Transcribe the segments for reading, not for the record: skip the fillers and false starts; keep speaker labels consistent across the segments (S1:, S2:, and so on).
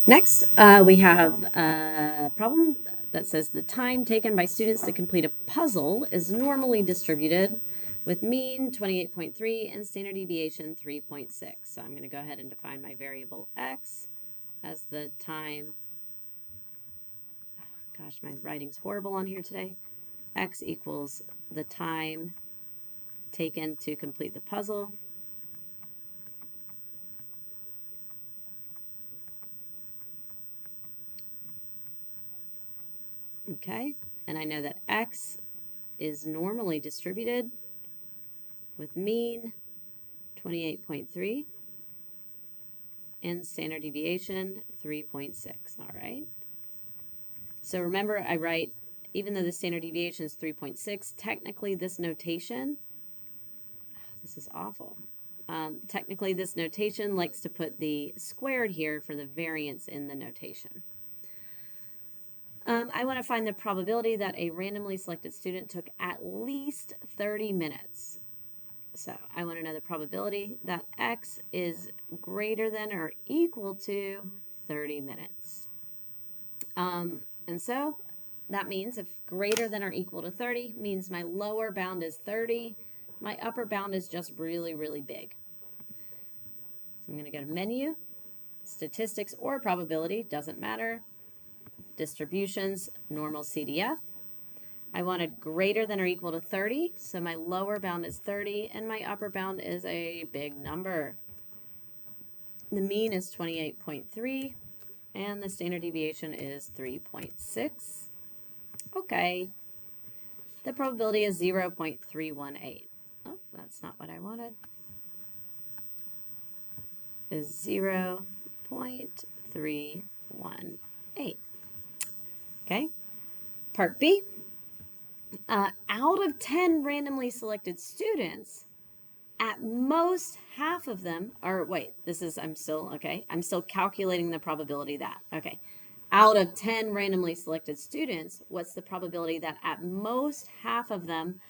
S1: Next, we have a problem that says the time taken by students to complete a puzzle is normally distributed with mean 28.3 and standard deviation 3.6. So I'm going to go ahead and define my variable x as the time. Gosh, my writing's horrible on here today. X equals the time taken to complete the puzzle. Okay, and I know that x is normally distributed with mean 28.3 and standard deviation 3.6. All right. So remember, I write, even though the standard deviation is 3.6, technically this notation, this is awful. Technically, this notation likes to put the squared here for the variance in the notation. I want to find the probability that a randomly selected student took at least 30 minutes. So I want to know the probability that x is greater than or equal to 30 minutes. And so that means if greater than or equal to 30 means my lower bound is 30, my upper bound is just really, really big. So I'm going to go to menu, statistics or probability, doesn't matter. Distributions, normal CDF. I wanted greater than or equal to 30, so my lower bound is 30 and my upper bound is a big number. The mean is 28.3 and the standard deviation is 3.6. Okay. The probability is 0.318. Oh, that's not what I wanted. Is 0.318. Okay. Part B. Out of 10 randomly selected students, at most half of them are, wait, I'm still calculating the probability that, okay. Out of 10 randomly selected students, what's the probability that at most half of them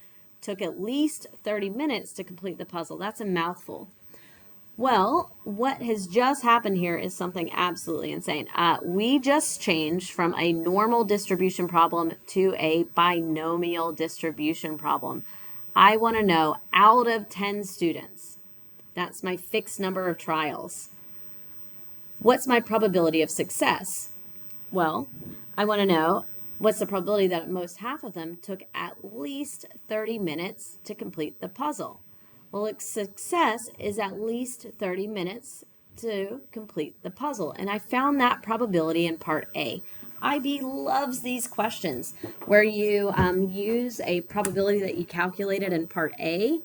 S1: took at least 30 minutes to complete the puzzle? That's a mouthful. Well, what has just happened here is something absolutely insane. We just changed from a normal distribution problem to a binomial distribution problem. I want to know out of 10 students, that's my fixed number of trials, what's my probability of success? Well, I want to know what's the probability that at most half of them took at least 30 minutes to complete the puzzle. Well, success is at least 30 minutes to complete the puzzle. And I found that probability in part A. IB loves these questions where you use a probability that you calculated in part A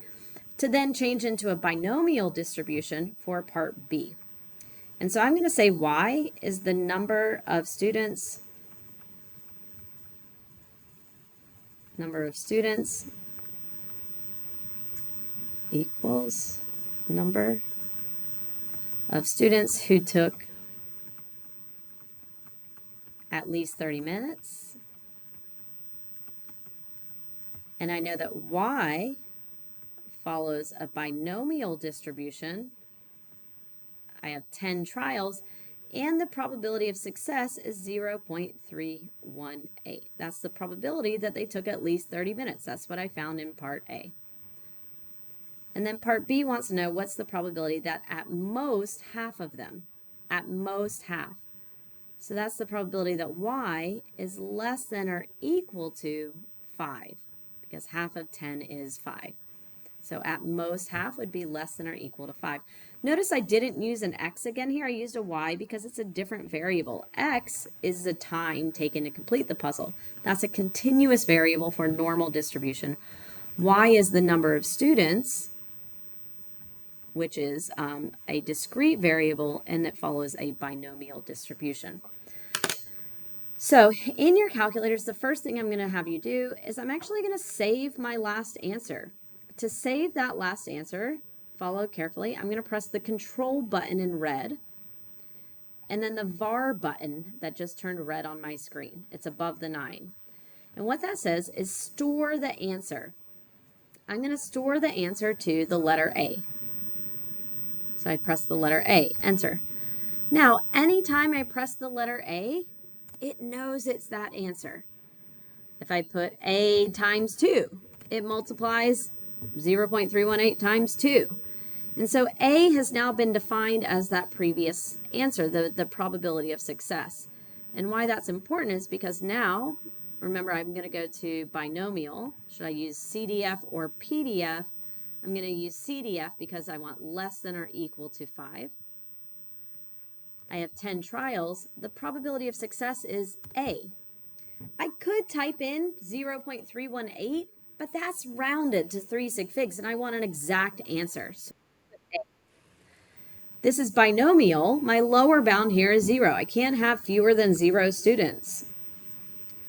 S1: to then change into a binomial distribution for part B. And so I'm going to say Y is the number of students equals number of students who took at least 30 minutes. And I know that Y follows a binomial distribution. I have 10 trials, and the probability of success is 0.318. That's the probability that they took at least 30 minutes. That's what I found in part A. And then part B wants to know what's the probability that at most half of them, at most half. So that's the probability that Y is less than or equal to 5, because half of 10 is 5. So at most half would be less than or equal to 5. Notice I didn't use an X again here. I used a Y because it's a different variable. X is the time taken to complete the puzzle. That's a continuous variable for normal distribution. Y is the number of students, which is a discrete variable, and it follows a binomial distribution. So in your calculators, the first thing I'm going to have you do is I'm actually going to save my last answer. To save that last answer, follow carefully, I'm going to press the control button in red and then the var button that just turned red on my screen. It's above the 9. And what that says is store the answer. I'm going to store the answer to the letter A. So I press the letter A, enter. Now, anytime I press the letter A, it knows it's that answer. If I put A times 2, it multiplies 0.318 times 2. And so A has now been defined as that previous answer, the probability of success. And why that's important is because now, remember, I'm going to go to binomial. Should I use CDF or PDF? I'm going to use CDF because I want less than or equal to 5. I have 10 trials. The probability of success is A. I could type in 0.318, but that's rounded to 3 sig figs, and I want an exact answer. So this is binomial. My lower bound here is 0. I can't have fewer than 0 students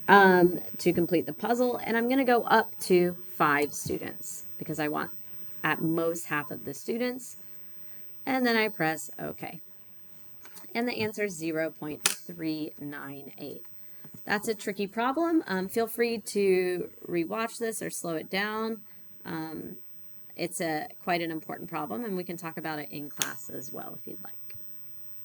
S1: to complete the puzzle, and I'm going to go up to 5 students because I want at most half of the students, and then I press OK. And the answer is 0.398. That's a tricky problem. Feel free to rewatch this or slow it down. It's quite an important problem, and we can talk about it in class as well if you'd like.